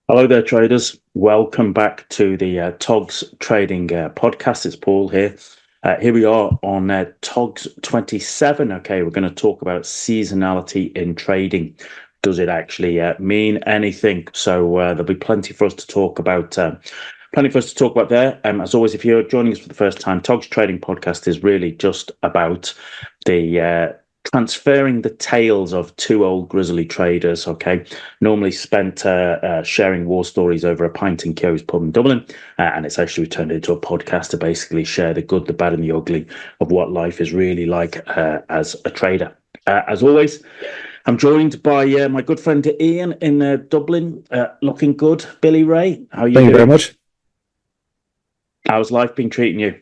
Hello there, traders. Welcome back to the TOGS Trading Podcast. It's Paul here. Here we are on TOGS 27. Okay, we're going to talk about seasonality in trading. Does it actually mean anything? So there'll be plenty for us to talk about. There. As always, if you're joining us for the first time, TOGS Trading Podcast is really just about the transferring the tales of two old grizzly traders, okay, normally spent sharing war stories over a pint in Kyo's pub in Dublin, and it's actually turned into a podcast to basically share the good, the bad, and the ugly of what life is really like as a trader. As always, I'm joined by my good friend Ian in Dublin, looking good. Billy Ray, how are you doing? Thank you very much. How's life been treating you?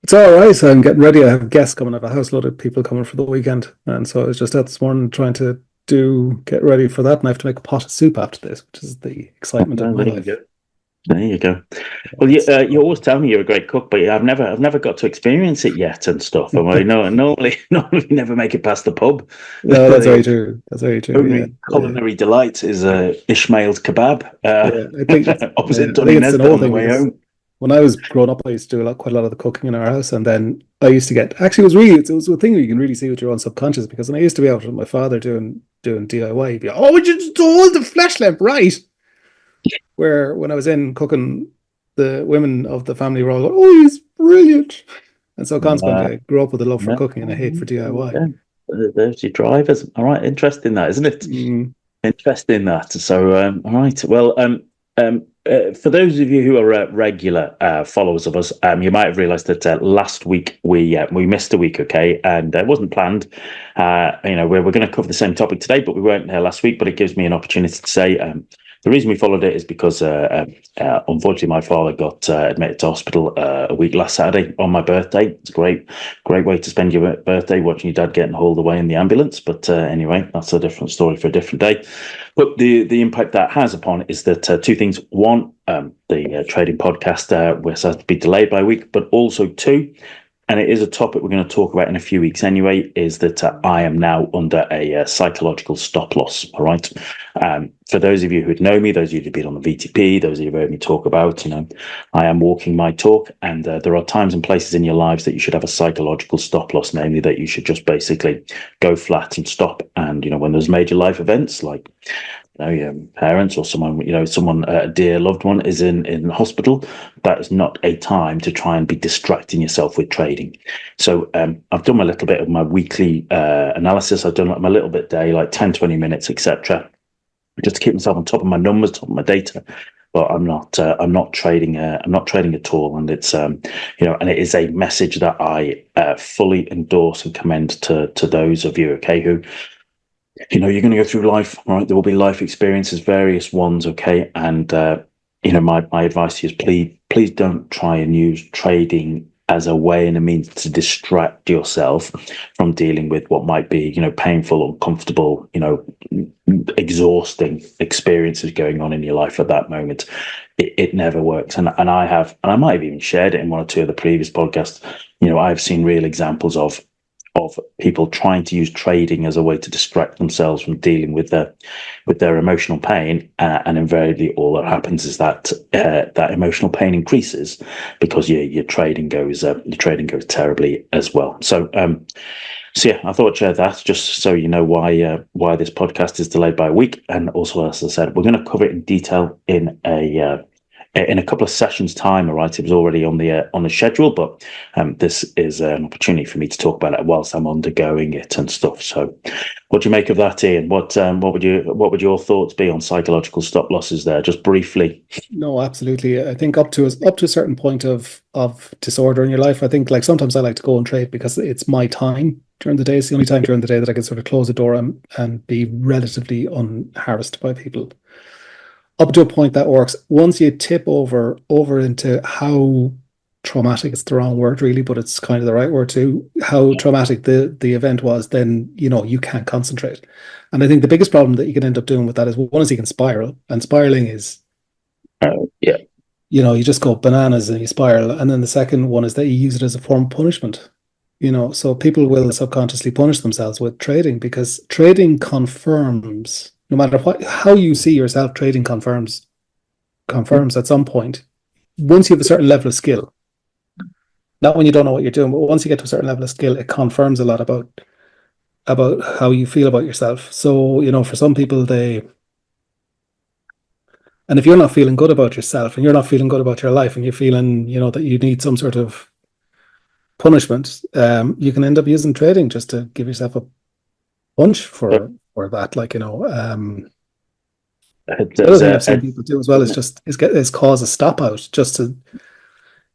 It's all right. I'm getting ready. I have guests coming. I have a house load of people coming for the weekend. And so I was just out this morning trying to get ready for that. And I have to make a pot of soup after this, which is the excitement of my life. There you go. Well, you always tell me you're a great cook, but I've never got to experience it yet and stuff. I normally never make it past the pub. No, that's very true. That's very true. Only culinary delight is Ishmael's kebab. I think opposite it's an old thing. When I was growing up, I used to do quite a lot of the cooking in our house, and then I used to get it was a thing where you can really see what your own subconscious. Because when I used to be out with my father doing DIY, he'd be you just hold the flash lamp right. Where when I was in cooking, the women of the family were all going, "Oh, he's brilliant," and so consequently, I grew up with a love for cooking and a hate for DIY. Yeah. There's your drivers. All right, interesting that, isn't it? Interesting that. So, all right. Well, for those of you who are regular followers of us, you might have realised that last week we missed a week, okay, and it wasn't planned. We're going to cover the same topic today, but we weren't here last week. But it gives me an opportunity to say the reason we followed it is because unfortunately my father got admitted to hospital a week last Saturday on my birthday. It's a great way to spend your birthday, watching your dad getting hauled away in the ambulance. But anyway, that's a different story for a different day. But the impact that has upon it is that two things. One, the trading podcast was has to be delayed by a week, but also two, and it is a topic we're going to talk about in a few weeks anyway, is that I am now under a psychological stop loss. All right. For those of you who know me, those of you who've been on the VTP, those of you who've heard me talk about, I am walking my talk, and there are times and places in your lives that you should have a psychological stop loss, namely that you should just basically go flat and stop. And, when there's major life events like your parents or someone, a dear loved one is in hospital, that is not a time to try and be distracting yourself with trading. So I've done my little bit of my weekly analysis. I've done my little bit day, like 10, 20 minutes, etc., just to keep myself on top of my numbers, top of my data. But I'm not trading. I'm not trading at all, and it's and it is a message that I fully endorse and commend to those of you, okay, who you're going to go through life, right? There will be life experiences, various ones, okay, and my advice to you is please don't try and use trading as a way and a means to distract yourself from dealing with what might be, painful, uncomfortable, exhausting experiences going on in your life at that moment. It never works. And I might have even shared it in one or two of the previous podcasts. I've seen real examples of people trying to use trading as a way to distract themselves from dealing with their emotional pain, and invariably all that happens is that that emotional pain increases because your trading goes terribly as well. So yeah, I thought I'd share that just so you know why this podcast is delayed by a week, and also, as I said, we're going to cover it in detail in a couple of sessions' time. All right, it was already on the schedule, but this is an opportunity for me to talk about it whilst I'm undergoing it and stuff. So, what do you make of that, Ian? What would your thoughts be on psychological stop losses there, just briefly? No, absolutely. I think up to a certain point of disorder in your life, I think, like, sometimes I like to go and trade because it's my time during the day. It's the only time during the day that I can sort of close the door and be relatively unharassed by people. Up to a point that works. Once you tip over into how traumatic, it's the wrong word really, but it's kind of the right word too, how traumatic the event was, then you can't concentrate. And I think the biggest problem that you can end up doing with that is, one is you can spiral, and spiraling is you just go bananas and you spiral. And then the second one is that you use it as a form of punishment. So people will subconsciously punish themselves with trading, because trading confirms, no matter how you see yourself, trading confirms confirms at some point, once you have a certain level of skill, not when you don't know what you're doing, but once you get to a certain level of skill, it confirms a lot about how you feel about yourself. So, for some people, and if you're not feeling good about yourself and you're not feeling good about your life and you're feeling, that you need some sort of punishment, you can end up using trading just to give yourself a punch for that. Like, the other thing I've seen people do as well is cause a stop out just to,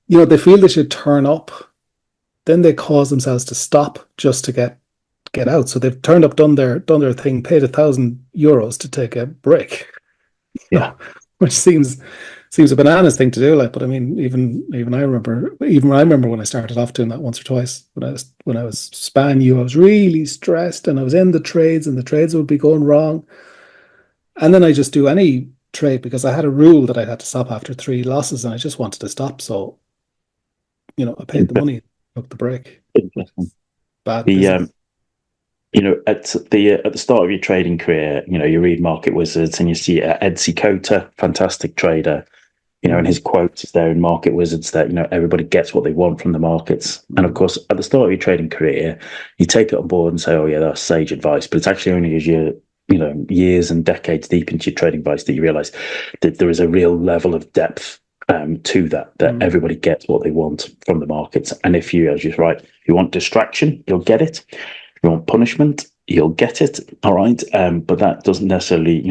they feel they should turn up, then they cause themselves to stop just to get out. So they've turned up, done their thing, paid €1,000 to take a break. Yeah. Which seems a bananas thing to do, like, but I mean, even I remember when I started off doing that once or twice when I was span you, I was really stressed and I was in the trades and the trades would be going wrong. And then I just do any trade because I had a rule that I had to stop after 3 losses and I just wanted to stop. So, I paid the money, took the break. Interesting. Bad business. At the start of your trading career, you read Market Wizards and you see Ed Sikota, fantastic trader, and his quote is there in Market Wizards that, everybody gets what they want from the markets. And of course, at the start of your trading career, you take it on board and say, oh yeah, that's sage advice. But it's actually only as you're, years and decades deep into your trading advice that you realize that there is a real level of depth to that everybody gets what they want from the markets. And if you, as you're right, if you want distraction, you'll get it. If you want punishment, you'll get it. All right. But that doesn't necessarily,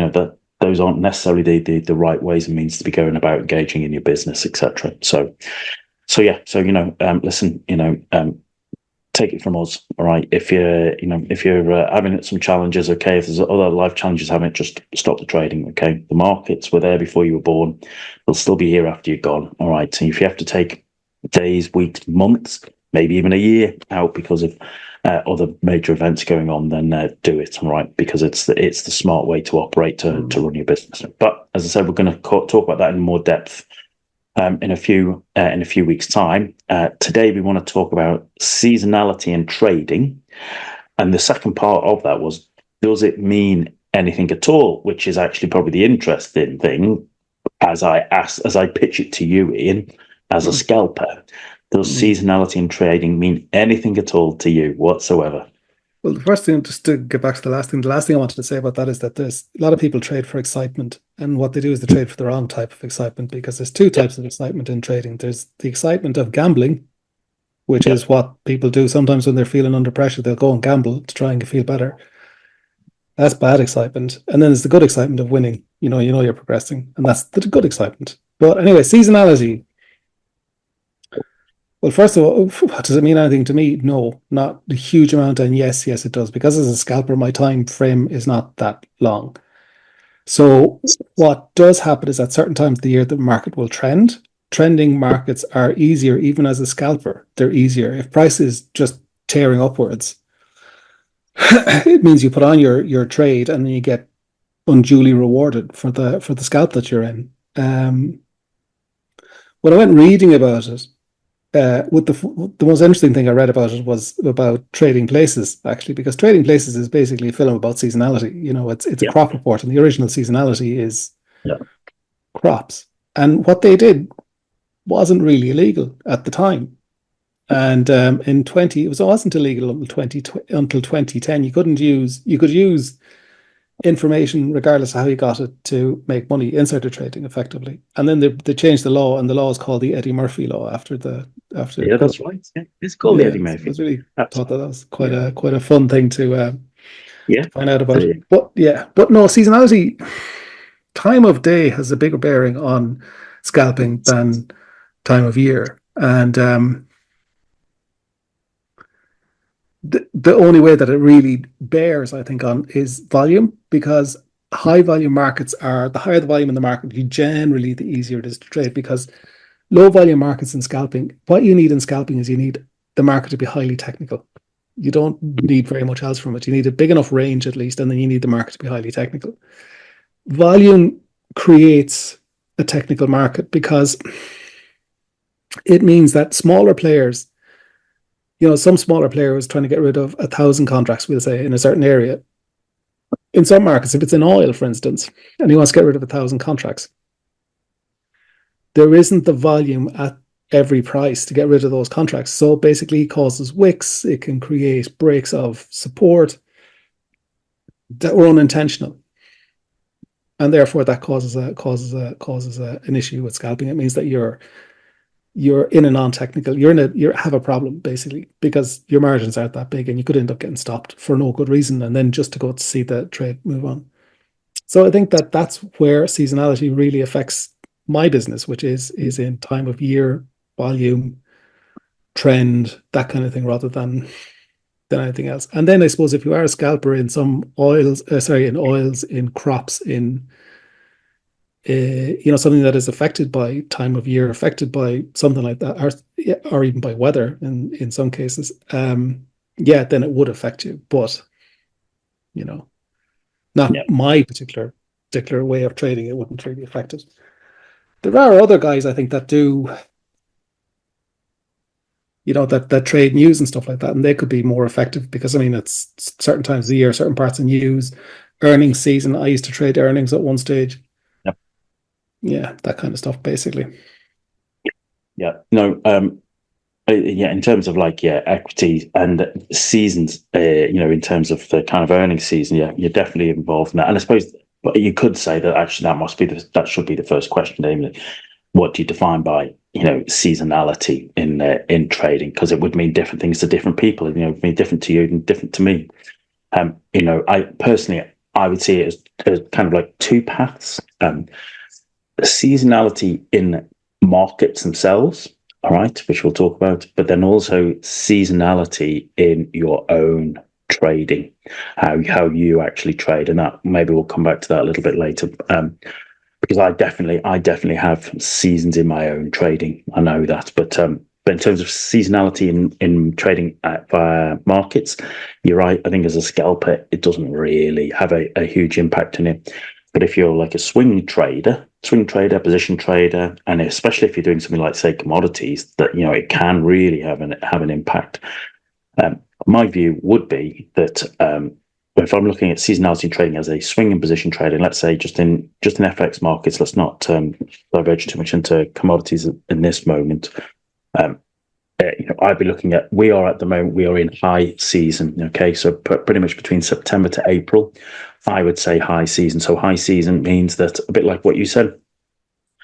those aren't necessarily the right ways and means to be going about engaging in your business, etc. So yeah. So, listen, take it from us. All right. If you're having some challenges, okay. If there's other life challenges having it, just stop the trading. Okay. The markets were there before you were born. They'll still be here after you're gone. All right. So if you have to take days, weeks, months, maybe even a year out because of other major events going on, then do it, right? Because it's the smart way to operate to run your business. But as I said, we're going to talk about that in more depth in a few weeks' time. Today we want to talk about seasonality and trading, and the second part of that was, does it mean anything at all? Which is actually probably the interesting thing, as I pitch it to you, Ian, as a scalper. Does seasonality and trading mean anything at all to you whatsoever? Well, the first thing, just to get back to the last thing I wanted to say about that is that there's a lot of people trade for excitement. And what they do is they trade for the wrong type of excitement, because there's 2 types of excitement in trading. There's the excitement of gambling, which is what people do. Sometimes when they're feeling under pressure, they'll go and gamble to try and feel better. That's bad excitement. And then there's the good excitement of winning. You're progressing, and that's the good excitement. But anyway, seasonality. Well, first of all, does it mean anything to me? No, not a huge amount. And yes, it does. Because as a scalper, my time frame is not that long. So what does happen is at certain times of the year, the market will trend. Trending markets are easier, even as a scalper. They're easier. If price is just tearing upwards, it means you put on your trade and then you get unduly rewarded for the scalp that you're in. When I went reading about it, the most interesting thing I read about it was about Trading Places, actually, because Trading Places is basically a film about seasonality. It's a crop report, and the original seasonality is crops. And what they did wasn't really illegal at the time. And it wasn't illegal until 2010. You could use information regardless of how you got it to make money, insider trading effectively. And then they changed the law, and the law is called the Eddie Murphy law after. Yeah, that's right. Yeah, it's called the Eddie Murphy. I was really thought that was quite a fun thing to find out about. But no, seasonality, time of day has a bigger bearing on scalping than time of year. And the only way that it really bears, I think, on is volume, because high volume markets the higher the volume in the market, the easier it is to trade, because low volume markets in scalping, what you need in scalping is you need the market to be highly technical. You don't need very much else from it. You need a big enough range at least, and then you need the market to be highly technical. Volume creates a technical market because it means that smaller players, some smaller player was trying to get rid of 1,000 contracts, we'll say, in a certain area. In some markets, if it's in oil, for instance, and he wants to get rid of 1,000 contracts, there isn't the volume at every price to get rid of those contracts. So basically, it causes wicks. It can create breaks of support that were unintentional, and therefore that causes an issue with scalping. It means that you're in a non-technical, you have a problem basically because your margins aren't that big, and you could end up getting stopped for no good reason, and then just to go to see the trade move on. So I think that that's where seasonality really affects my business, which is in time of year, volume, trend, that kind of thing, rather than anything else. And then I suppose if you are a scalper in some oils, in crops, in something that is affected by time of year, affected by something like that, or even by weather in some cases, then it would affect you. But not my particular way of trading, it wouldn't really affect it. There are other guys I think that do, that trade news and stuff like that, and they could be more effective because it's certain times of the year, certain parts of news, earnings season. I used to trade earnings at one stage. Yep. Yeah, that kind of stuff, basically. Yeah. No. In terms of equity and seasons, in terms of the kind of earnings season, you're definitely involved in that. And I suppose, but you could say that actually that should be the first question, namely, what do you define by seasonality in trading? Because it would mean different things to different people. It would mean different to you and different to me. I personally would see it as kind of like two paths. Seasonality in markets themselves, all right, which we'll talk about, but then also seasonality in your own trading, how you actually trade, and that maybe we'll come back to that a little bit later. Because I definitely have seasons in my own trading. I know that, but in terms of seasonality in trading via markets, you're right. I think as a scalper, it doesn't really have a huge impact on it. But if you're like a swing trader, position trader, and especially if you're doing something like, say, commodities, that it can really have an impact. My view would be that if I'm looking at seasonality trading as a swing and position trader, and let's say just in FX markets, let's not diverge too much into commodities in this moment. I'd be looking at, we are in high season. Okay, so pretty much between September to April, I would say high season. So high season means that, a bit like what you said,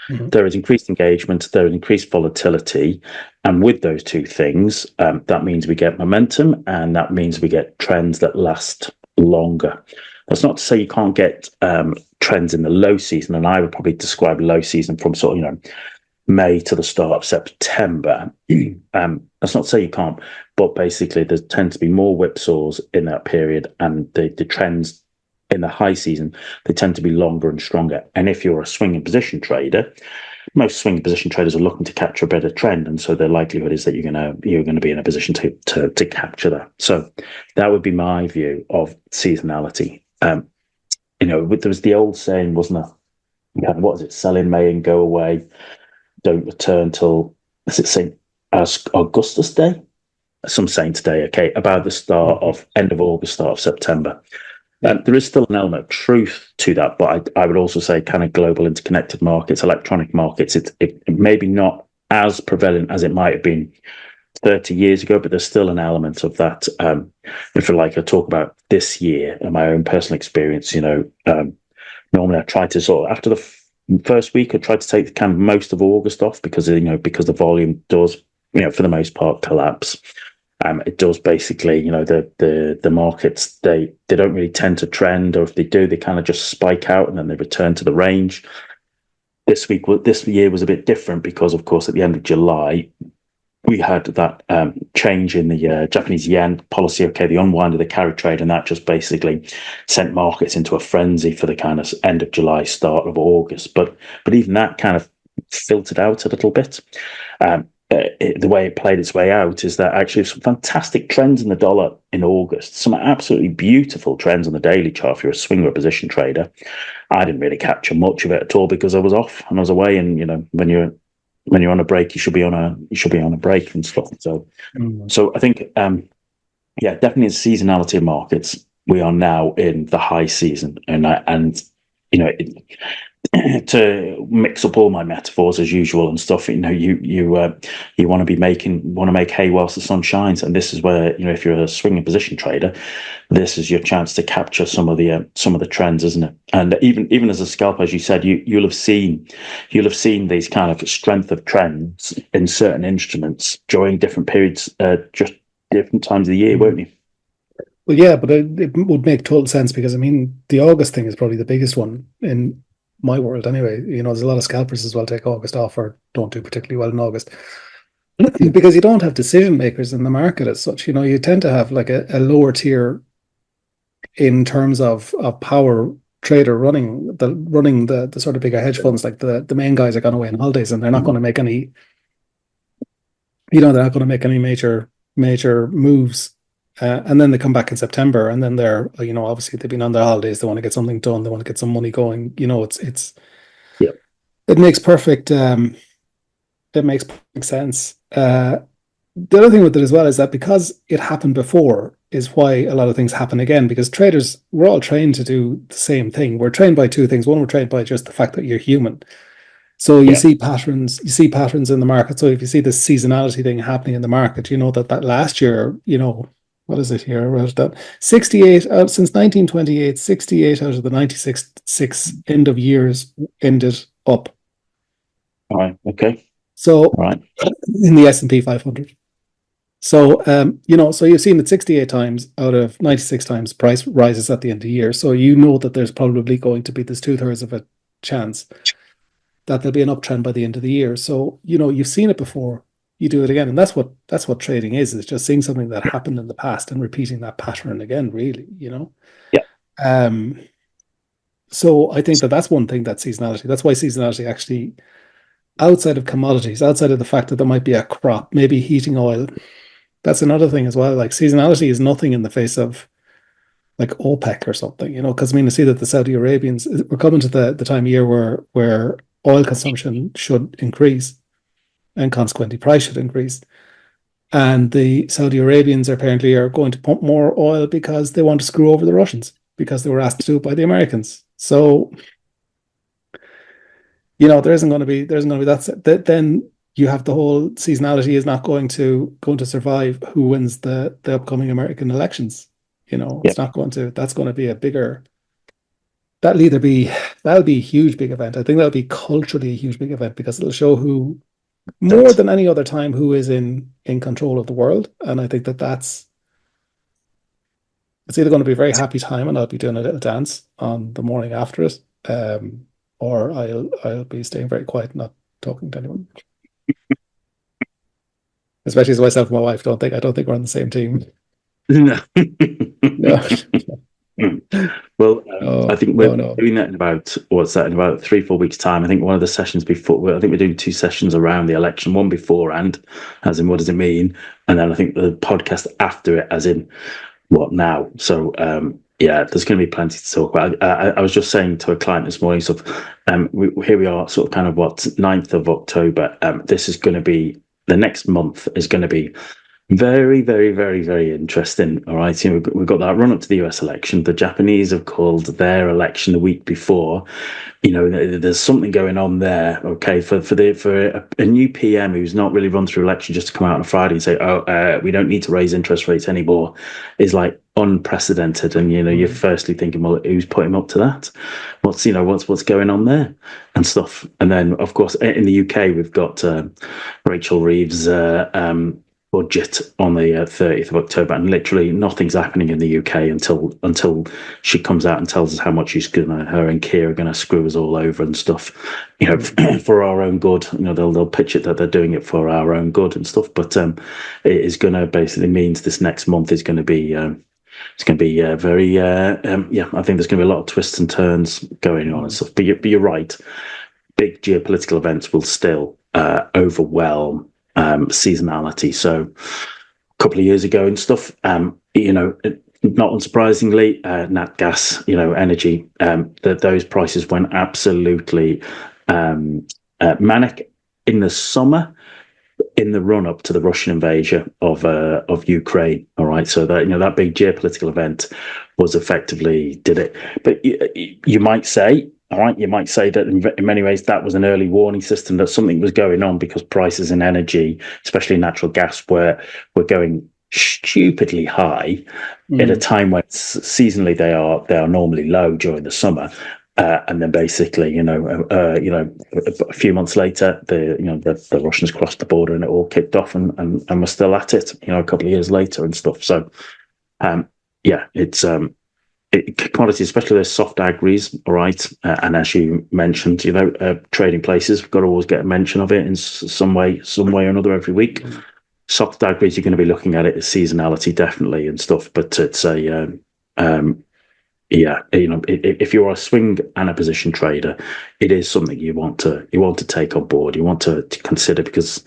there is increased engagement, there is increased volatility, and with those two things, that means we get momentum, and that means we get trends that last longer. That's not to say you can't get trends in the low season, and I would probably describe low season from sort of May to the start of September. That's not to say you can't, but basically there tend to be more whipsaws in that period, and the trends in the high season, they tend to be longer and stronger. And if you're a swing and position trader, most swing and position traders are looking to capture a better trend, and so the likelihood is that you're going to be in a position to capture that. So that would be my view of seasonality. There was the old saying, wasn't there? What is it? Sell in May and go away. Don't return till, is it St. Augustus Day? Some saint day, okay, about the start of end of August, start of September. There is still an element of truth to that, but I would also say kind of global interconnected markets, electronic markets, it maybe not as prevalent as it might have been 30 years ago, but there's still an element of that. If I talk about this year and my own personal experience, normally I try to sort of, after the first week, I try to take kind of most of August off because the volume does, for the most part, collapse. It does basically, the markets, they don't really tend to trend, or if they do, they kind of just spike out and then they return to the range. This year was a bit different because, of course, at the end of July, we had that change in the Japanese yen policy, the unwind of the carry trade, and that just basically sent markets into a frenzy for the kind of end of July, start of August. But even that kind of filtered out a little bit. The way it played its way out is that actually some fantastic trends in the dollar in August, some absolutely beautiful trends on the daily chart if you're a swing or a position trader. I didn't really capture much of it at all because I was off and I was away, and when you're on a break, you should be on a break and stuff. So I think definitely the seasonality of markets, we are now in the high season, and to mix up all my metaphors as usual and stuff, you want to make hay whilst the sun shines, and this is where, if you're a swing and position trader, this is your chance to capture some of the trends, isn't it? And even as a scalper, as you said, you'll have seen these kind of strength of trends in certain instruments during different periods, just different times of the year, won't you? Well, yeah, but it would make total sense, because the August thing is probably the biggest one in my world anyway. There's a lot of scalpers as well take August off or don't do particularly well in August, because you don't have decision makers in the market as such. You tend to have like a lower tier in terms of power trader running the sort of bigger hedge funds. Like the main guys are gone away on holidays, and they're not going to make any, they're not going to make any major moves. And then they come back in September, and then they're, obviously they've been on their holidays. They want to get something done. They want to get some money going. It makes perfect sense. The other thing with it as well is that because it happened before is why a lot of things happen again, because traders, we're all trained to do the same thing. We're trained by two things. One, we're trained by just the fact that you're human. So you see patterns in the market. So if you see this seasonality thing happening in the market, that last year, what is it here? I wrote that 68 since 1928, 68 out of the 96 end of years ended up. All right. Okay. So right. In the S&P 500. So, so you've seen it 68 times out of 96 times price rises at the end of the year. So that there's probably going to be this 2/3 of a chance that there'll be an uptrend by the end of the year. So, you've seen it before, you do it again. And that's what trading is. It's just seeing something that happened in the past and repeating that pattern again, really, Yeah. So I think that's one thing, that seasonality. That's why seasonality actually, outside of commodities, outside of the fact that there might be a crop, maybe heating oil, that's another thing as well. Like seasonality is nothing in the face of like OPEC or something, because I see that the Saudi Arabians, we're coming to the time of year where oil consumption should increase, and consequently price should increase. And the Saudi Arabians apparently are going to pump more oil because they want to screw over the Russians, because they were asked to do it by the Americans. So, there isn't going to be that. Then you have the whole seasonality is not going to survive who wins the upcoming American elections. It's not going to. That's going to be a bigger. That'll be a huge big event. I think that'll be culturally a huge big event, because it'll show who, more than any other time, who is in control of the world. And I think it's either going to be a very happy time, and I'll be doing a little dance on the morning after it, or I'll be staying very quiet, not talking to anyone. Especially as myself and my wife, I don't think we're on the same team. No. No. Well, I think we're doing that in about 3-4 weeks' time. I think one of the sessions before, I think we're doing 2 sessions around the election, one beforehand, as in what does it mean, and then I think the podcast after it, as in what now. So there's going to be plenty to talk about. I was just saying to a client this morning, here we are, sort of kind of 9th of October. This is going to be, the next month is going to be very, very, very, very interesting. All right. We've got that run up to the US election. The Japanese have called their election the week before. There's something going on there. Okay. For a new PM who's not really run through election, just to come out on a Friday and say, we don't need to raise interest rates anymore, is like unprecedented. And, you're firstly thinking, well, who's putting him up to that? What's going on there and stuff. And then, of course, in the UK, we've got Rachel Reeves' budget on the 30th of October, and literally nothing's happening in the UK until she comes out and tells us how much her and Keir are gonna screw us all over and stuff, for our own good. They'll pitch it that they're doing it for our own good and stuff, but it is gonna basically means this next month is going to be it's going to be very I think there's going to be a lot of twists and turns going on and stuff, but you're right, big geopolitical events will still overwhelm seasonality. So a couple of years ago and stuff, not unsurprisingly, nat gas, energy, those prices went absolutely manic in the summer, in the run up to the Russian invasion of Ukraine. All right, so that big geopolitical event was effectively did it. But you might say, all right, you might say that in many ways that was an early warning system that something was going on because prices in energy, especially natural gas, were going stupidly high at a time when seasonally they are normally low during the summer. And then basically, a few months later, the Russians crossed the border and it all kicked off, and we're still at it. A couple of years later and stuff. So, it's commodities, especially those soft agris, all right. And as you mentioned, trading places, we've got to always get a mention of it in some way or another every week. Soft agris, you're going to be looking at it as seasonality, definitely, and stuff. But it's if you're a swing and a position trader, it is something you want to take on board. You want to consider, because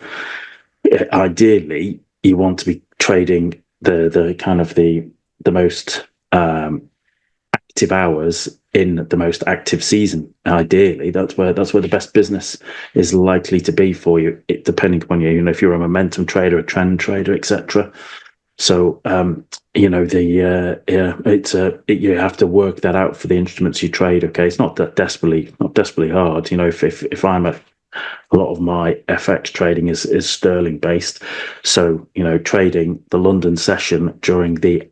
ideally you want to be trading the kind of the most active hours in the most active season. Ideally, that's where the best business is likely to be for you. Depending upon you, if you're a momentum trader, a trend trader, etc. So, you have to work that out for the instruments you trade. Okay, it's not desperately hard. If I'm a lot of my FX trading is sterling based, so trading the London session during the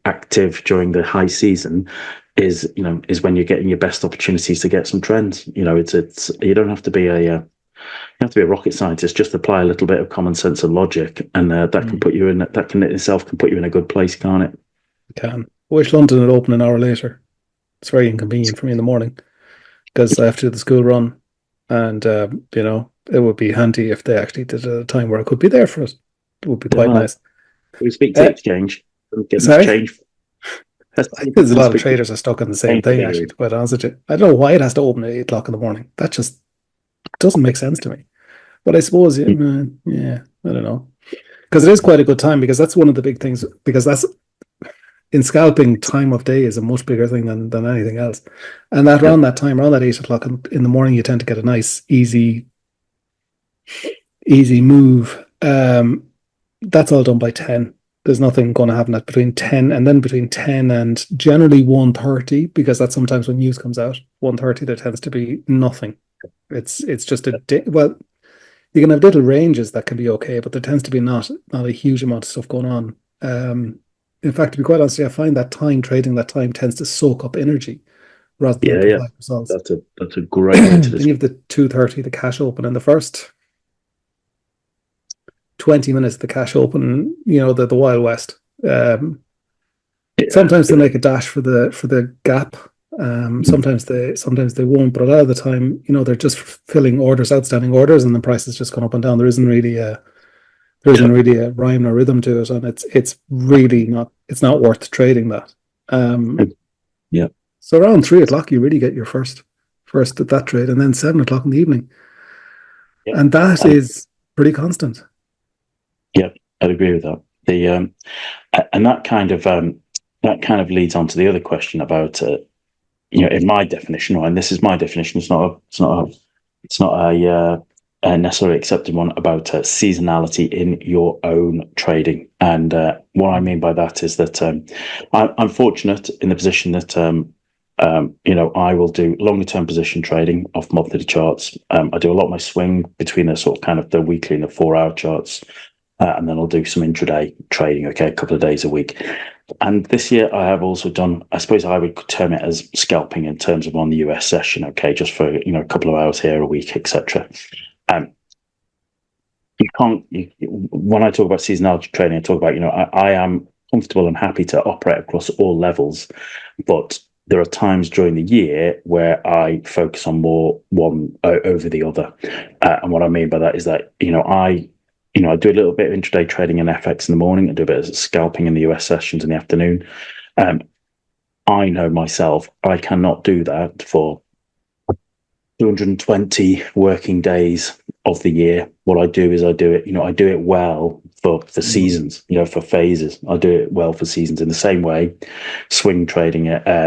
high season is when you're getting your best opportunities to get some trends. It's you don't have to be a rocket scientist. Just apply a little bit of common sense and logic, and that can put you in. That can itself can put you in a good place, can't it? It can. I wish London would open an hour later. It's very inconvenient for me in the morning because I have to do the school run, and it would be handy if they actually did it at a time where I could be there for it. It would be quite nice. We speak to exchange. Change. I think there's a lot of traders are stuck on the same thing. Actually, to be quite honest with you, I don't know why it has to open at 8 o'clock in the morning. That just doesn't make sense to me. But I suppose, I don't know, because it is quite a good time, because that's one of the big things. Because that's in scalping, time of day is a much bigger thing than anything else. And that around that 8 o'clock in the morning, you tend to get a nice, easy move. That's all done by 10. There's nothing going to happen at between 10 and generally 1:30, because that's sometimes when news comes out. 1:30, there tends to be nothing. It's just well, you can have little ranges that can be okay, but there tends to be not a huge amount of stuff going on. In fact, to be quite honest, I find that trading that time tends to soak up energy rather than provide results. That's a great way to Then you have the 2:30, the cash open, and the first 20 minutes of the cash open, the Wild West. Sometimes they make a dash for the gap. Sometimes they won't, but a lot of the time, they're just filling outstanding orders, and the price is just gone up and down. There isn't really a rhyme or rhythm to it, and it's really not. It's not worth trading that. So around 3 o'clock, you really get your first at that trade, and then 7 o'clock in the evening, and that is pretty constant. Yeah, I'd agree with that. And that kind of leads on to the other question about. In my definition, and this is my definition, it's not a necessarily accepted one, about seasonality in your own trading. And what I mean by that is that I'm fortunate in the position that I will do longer term position trading off monthly charts. I do a lot of my swing between the sort of kind of the weekly and the 4-hour charts. And then I'll do some intraday trading, a couple of days a week. And this year I have also done, I suppose I would term it as scalping in terms of on the US session, just for, a couple of hours here a week, etc. When I talk about seasonality trading, I talk about, I am comfortable and happy to operate across all levels, but there are times during the year where I focus on one over the other. And what I mean by that is that, I do a little bit of intraday trading in FX in the morning. I do a bit of scalping in the US sessions in the afternoon. I know myself, I cannot do that for 220 working days of the year. What I do is I do it well for seasons, for phases. I do it well for seasons in the same way. Swing trading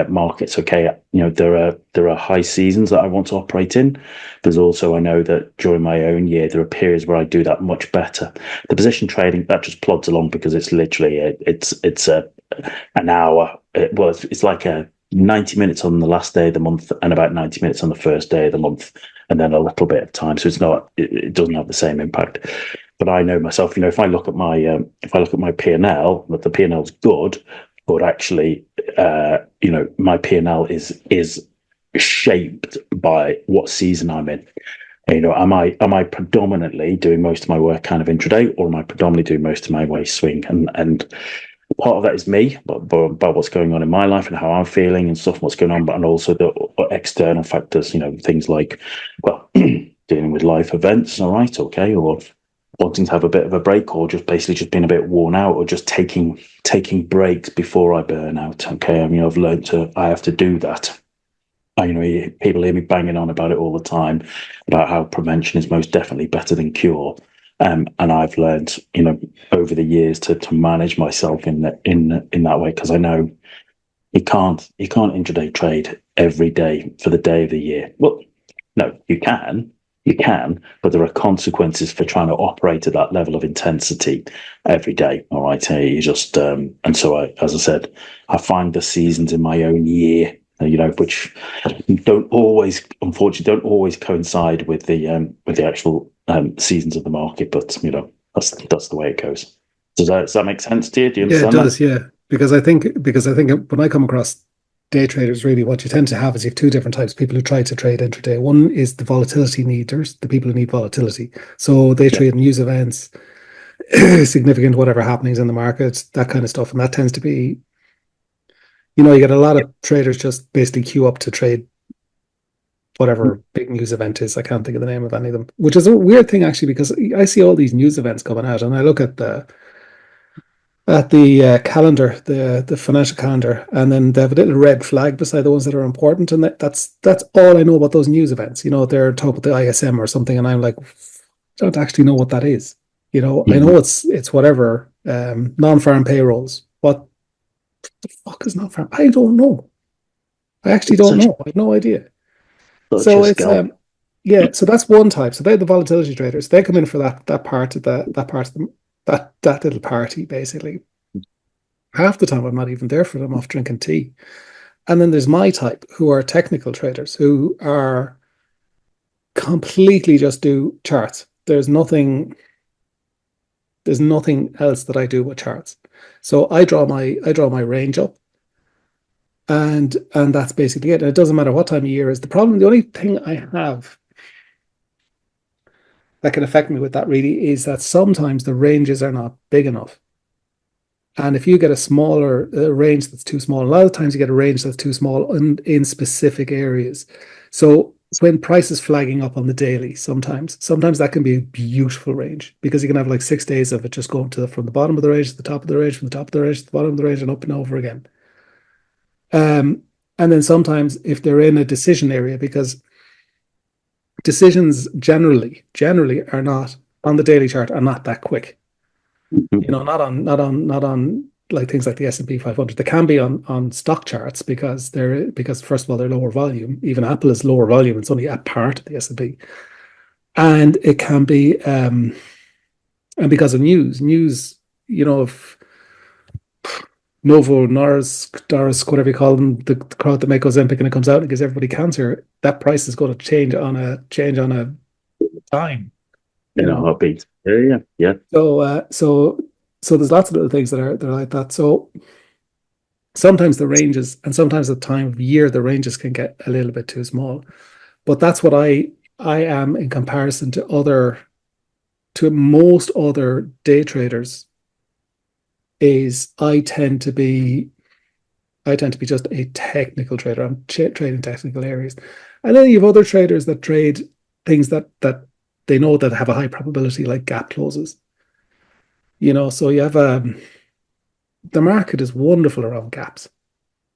markets, there are high seasons that I want to operate in. There's also, I know that during my own year, there are periods where I do that much better. The position trading, that just plods along because it's literally, it's an hour. It's like 90 minutes on the last day of the month and about 90 minutes on the first day of the month, and then a little bit of time. So it doesn't have the same impact. But I know myself, if I look at my P&L, that the P&L is good, but actually, my P&L is shaped by what season I'm in. Am I predominantly doing most of my work kind of intraday, or am I predominantly doing most of my way swing? And part of that is me, but by what's going on in my life and how I'm feeling and stuff, what's going on, and also the external factors, things like, dealing with life events, all right, okay, or wanting to have a bit of a break, or just being a bit worn out, or just taking breaks before I burn out. Okay, I've learned I have to do that. People hear me banging on about it all the time, about how prevention is most definitely better than cure. And I've learned, over the years to manage myself in that way, because I know you can't intraday trade every day for the day of the year. Well, no, you can, but there are consequences for trying to operate at that level of intensity every day. All right, you just and so as I said, I find the seasons in my own year, which unfortunately don't always coincide with the actual seasons of the market. But that's the way it goes. Does that make sense to you? Do you understand? Yeah, it does. That? Yeah, because I think when I come across day traders, really what you tend to have is you have two different types of people who try to trade intraday. One is the volatility needers, the people who need volatility. So they trade news events, significant whatever happenings in the market, that kind of stuff. And that tends to be, you get a lot of traders just basically queue up to trade whatever big news event is. I can't think of the name of any of them, which is a weird thing actually, because I see all these news events coming out and I look at the calendar, the financial calendar, and then they have a little red flag beside the ones that are important, and that's all I know about those news events. They're talking about the ISM or something, and I'm like, I don't actually know what that is. I know it's whatever, non-farm payrolls. What the fuck is non-farm? I don't know. I actually don't know. I have no idea. So it's so that's one type. So they're the volatility traders. They come in for that part of that little party, basically. Half the time I'm not even there for them, off drinking tea. And then there's my type, who are technical traders, who are completely just do charts. There's nothing else that I do with charts. So I draw my range up, and that's basically it. And it doesn't matter what time of year is. The only thing I have that can affect me with that really is that sometimes the ranges are not big enough. And if you get a smaller range that's too small, a lot of times you get a range that's too small in specific areas. So when price is flagging up on the daily, sometimes that can be a beautiful range, because you can have like 6 days of it just going from the bottom of the range to the top of the range, from the top of the range to the bottom of the range, and up and over again. And then sometimes if they're in a decision area, because decisions generally are not on the daily chart, are not that quick. Not on like things like the S&P 500. They can be on stock charts because first of all, they're lower volume. Even Apple is lower volume. It's only a part of the S&P, and it can be and because of news, if Novo Nordisk, whatever you call them, the crowd that make Ozempic, and it comes out and gives everybody cancer, that price is going to change on a dime. In a heartbeat. Yeah. So there's lots of little things that are like that. So sometimes the ranges, and sometimes the time of year, the ranges can get a little bit too small. But that's what I am in comparison to most other day traders. Is I tend to be just a technical trader. I'm trading technical areas, and then you have other traders that trade things that they know that have a high probability, like gap closes. So you have the market is wonderful around gaps.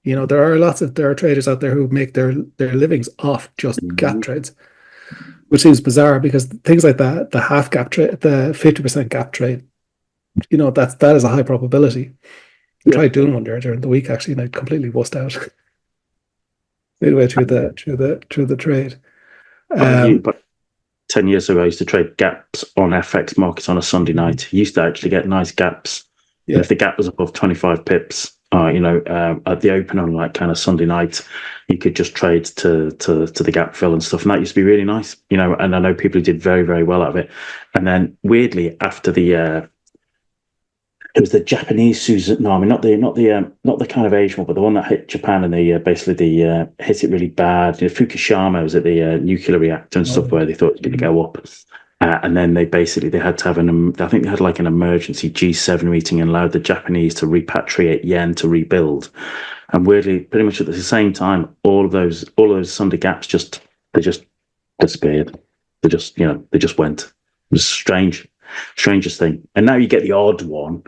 There are traders out there who make their livings off just gap trades, which seems bizarre, because things like that, the half gap trade, the 50% gap trade, that is a high probability. I tried doing one there during the week actually, and I completely wussed out midway through the trade. But 10 years ago, I used to trade gaps on FX markets on a Sunday night. I used to actually get nice gaps. Yeah. And if the gap was above 25 pips, at the open on like kind of Sunday night, you could just trade to the gap fill and stuff, and that used to be really nice, and I know people who did very, very well out of it. And then weirdly, after it was the Japanese tsunami, not the kind of Asian one, but the one that hit Japan, and they hit it really bad. Fukushima was at the nuclear reactor and stuff where they thought it was going to go up. And then they had to have I think they had like an emergency G7 meeting and allowed the Japanese to repatriate yen to rebuild. And weirdly, pretty much at the same time, all of those Sunday gaps they just disappeared. They just went. It was strangest thing. And now you get the odd one.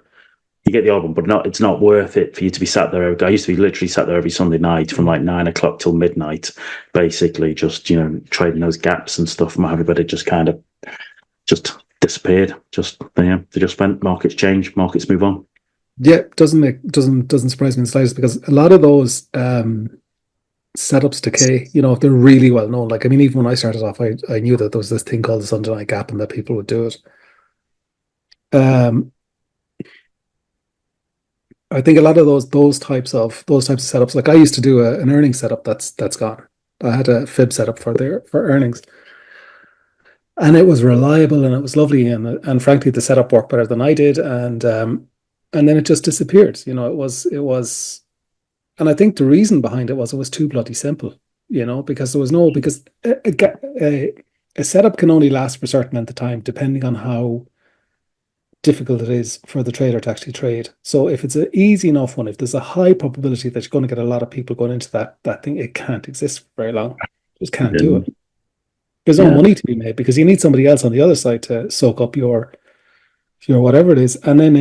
But it's not worth it for you to be sat there. I used to be literally sat there every Sunday night from like 9 o'clock till midnight, basically just, trading those gaps and stuff. And everybody just kind of just disappeared. They just went, markets change, markets move on. Yeah, doesn't surprise me in the slightest, because a lot of those setups decay, they're really well known. Like, I mean, even when I started off, I knew that there was this thing called the Sunday night gap and that people would do it. I think a lot of those types of setups, like I used to do an earnings setup that's gone. I had a fib setup for earnings, and it was reliable and it was lovely, and frankly the setup worked better than I did, and then it just disappeared. It was, and I think the reason behind it was too bloody simple. Because a setup can only last for a certain amount of time depending on how difficult it is for the trader to actually trade. So if it's an easy enough one, if there's a high probability that you're going to get a lot of people going into that thing, it can't exist for very long. Just can't do it. There's no money to be made because you need somebody else on the other side to soak up your whatever it is. And then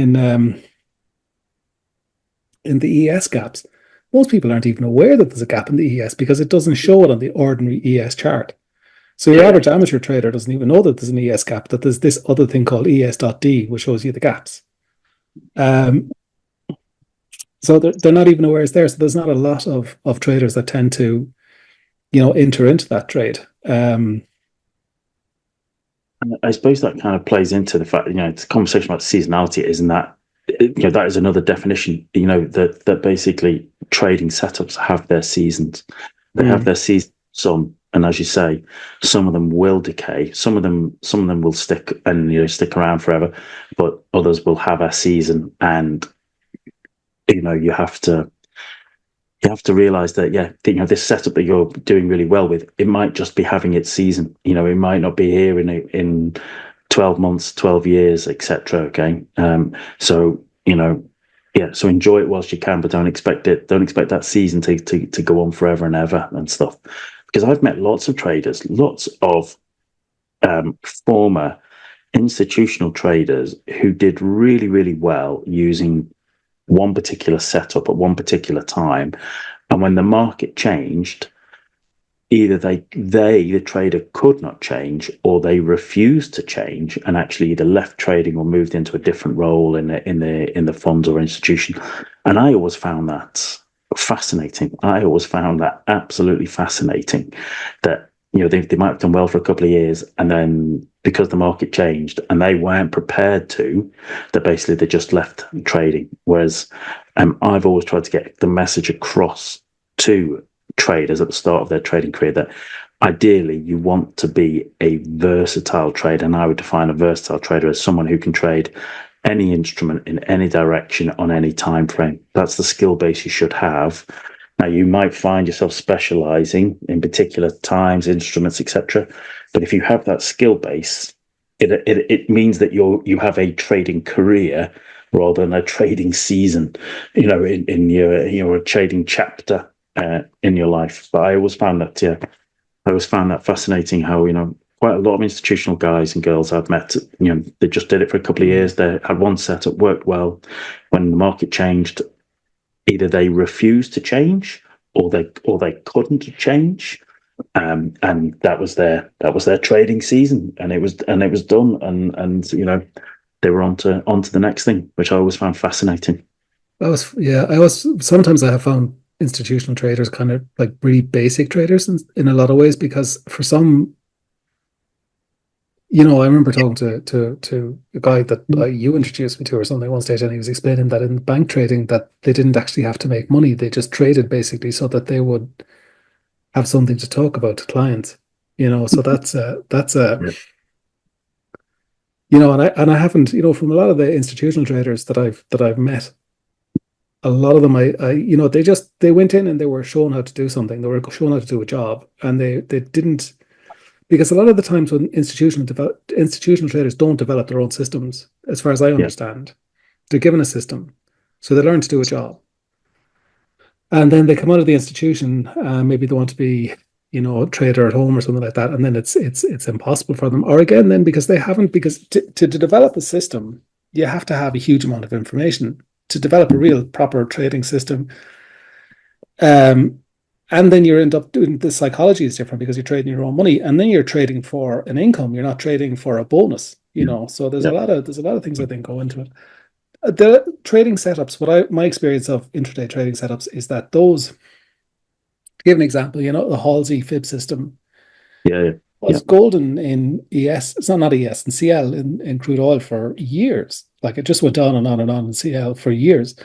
in the ES gaps, most people aren't even aware that there's a gap in the ES because it doesn't show it on the ordinary ES chart. So your average amateur trader doesn't even know that there's an ES gap, that there's this other thing called es.d, which shows you the gaps. So they're not even aware it's there. So there's not a lot of traders that tend to, enter into that trade. I suppose that kind of plays into the fact, the conversation about seasonality isn't that, that is another definition, that basically trading setups have their seasons. They have their season, and as you say, some of them will decay. Some of them will stick and stick around forever, but others will have a season. And you have to realize that this setup that you're doing really well with, it might just be having its season. It might not be here in 12 months, 12 years, etc. Okay, so so enjoy it whilst you can, but don't expect that season to go on forever and ever and stuff. Because I've met lots of traders, lots of former institutional traders who did really, really well using one particular setup at one particular time. And when the market changed, either the trader could not change, or they refused to change and actually either left trading or moved into a different role in the funds or institution. And I always found that fascinating. I always found that absolutely fascinating, that they might have done well for a couple of years, and then because the market changed and they weren't prepared to, that basically they just left trading. Whereas I've always tried to get the message across to traders at the start of their trading career that ideally you want to be a versatile trader, and I would define a versatile trader as someone who can trade any instrument in any direction on any time frame. That's the skill base you should have. Now, you might find yourself specializing in particular times, instruments, etc. But if you have that skill base, it means that you have a trading career rather than a trading season, in your trading chapter in your life. But I always found that fascinating how, quite a lot of institutional guys and girls I've met, they just did it for a couple of years. They had one setup, worked well. When the market changed, either they refused to change or they couldn't change, and that was their trading season, and it was done, and they were on to the next thing, which I always found fascinating. Sometimes I have found institutional traders kind of like really basic traders in a lot of ways, because for some, I remember talking to a guy that you introduced me to or something one stage, and he was explaining that in bank trading that they didn't actually have to make money. They just traded basically so that they would have something to talk about to clients. So that's a Yeah. and I haven't, from a lot of the institutional traders that I've met, a lot of them they went in and they were shown how to do something. They were shown how to do a job, and they didn't, because a lot of the times when institutional traders don't develop their own systems, as far as I understand, they're given a system, so they learn to do a job, and then they come out of the institution. Maybe they want to be, a trader at home or something like that, and then it's impossible for them. Or again, then because they haven't, because to develop a system, you have to have a huge amount of information to develop a real proper trading system. And then you end up doing, the psychology is different because you're trading your own money, and then you're trading for an income. You're not trading for a bonus, So there's a lot of things I think go into it. The trading setups, my experience of intraday trading setups is that those, to give an example, the Halsey fib system was golden in ES. It's not ES, in CL in crude oil for years. Like, it just went on and on and on in CL for years.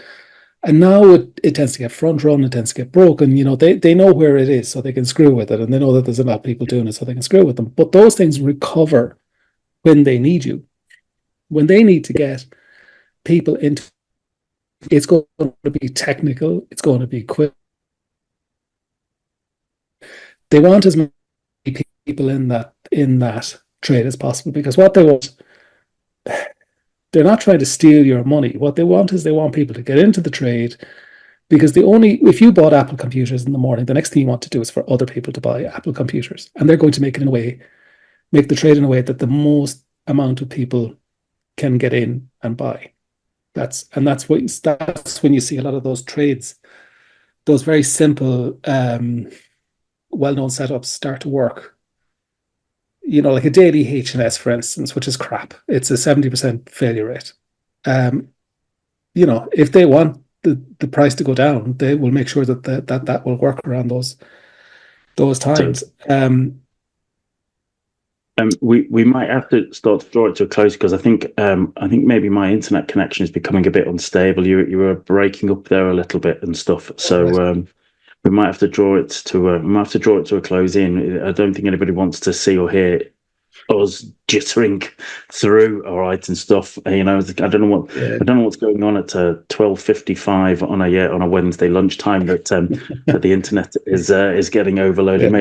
And now it tends to get front run, it tends to get broken. They know where it is, so they can screw with it. And they know that there's a lot of people doing it, so they can screw with them. But those things recover when they need you. When they need to get people into, it's going to be technical, it's going to be quick. They want as many people in that trade as possible, because what they want, they're not trying to steal your money. What they want is, they want people to get into the trade, because if you bought Apple computers in the morning, the next thing you want to do is for other people to buy Apple computers, and they're going to make the trade in a way that the most amount of people can get in and buy. That's when you see a lot of those trades, those very simple, well-known setups start to work. Like a daily H&S, for instance, which is crap. It's a 70% failure rate. If they want the price to go down, they will make sure that will work around those times. We might have to start to draw it to a close, because I think maybe my internet connection is becoming a bit unstable. You were breaking up there a little bit and stuff. So we might have to draw it to a close in. I don't think anybody wants to see or hear us jittering through, all right, and stuff. I don't know what's going on at 12:55 on a Wednesday lunchtime, that the internet is getting overloaded.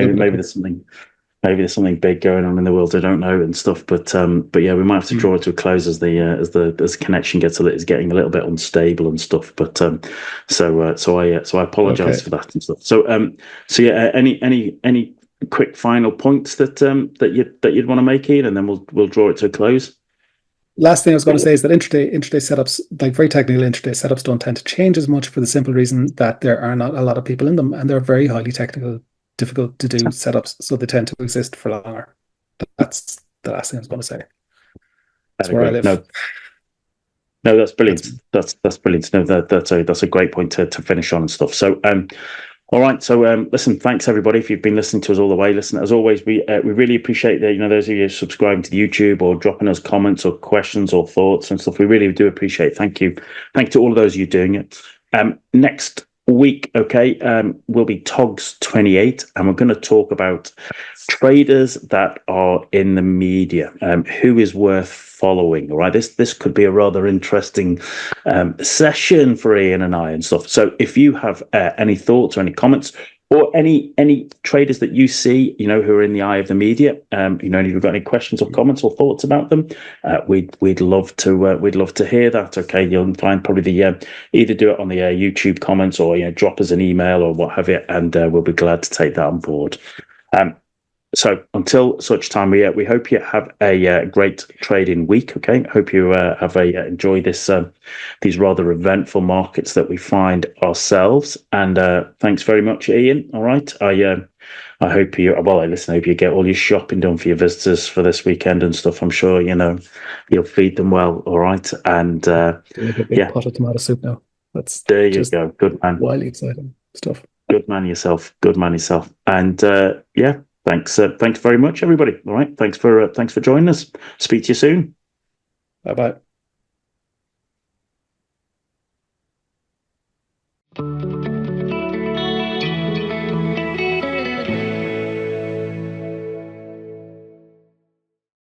Maybe there's something big going on in the world I don't know and stuff. But yeah, we might have to draw it to a close as the connection is getting a little bit unstable and stuff. But so I apologize for that and stuff. So yeah, any quick final points that you'd want to make, Ian, and then we'll draw it to a close. Last thing I was going to say is that intraday setups, like very technical intraday setups, don't tend to change as much, for the simple reason that there are not a lot of people in them, and they're very highly technical, difficult to do setups, so they tend to exist for longer. That's the last thing I was going to say. That's where I live. No, that's brilliant. That's brilliant. No, that's a great point to finish on and stuff. So all right. So listen, thanks everybody if you've been listening to us all the way. Listen, as always, we really appreciate that, those of you subscribing to the YouTube or dropping us comments or questions or thoughts and stuff. We really do appreciate it. Thank you. Thank you to all of those of you doing it. Next week, will be TOGS 28, and we're going to talk about traders that are in the media, who is worth following. All right, this could be a rather interesting session for Ian and I and stuff. So if you have any thoughts or any comments, or any traders that you see, who are in the eye of the media, if you've got any questions or comments or thoughts about them, we'd love to hear that. Okay, you'll find probably either do it on the YouTube comments, or drop us an email or what have you, and we'll be glad to take that on board. So until such time, we hope you have a great trading week. Okay, hope you enjoy these rather eventful markets that we find ourselves. And thanks very much, Ian. All right, I hope I hope you get all your shopping done for your visitors for this weekend and stuff. I'm sure you'll feed them well. All right, and a big pot of tomato soup now. There you go. Good man. Wildly exciting stuff. Good man yourself. And Thanks. Thanks very much, everybody. All right. Thanks for joining us. Speak to you soon. Bye bye.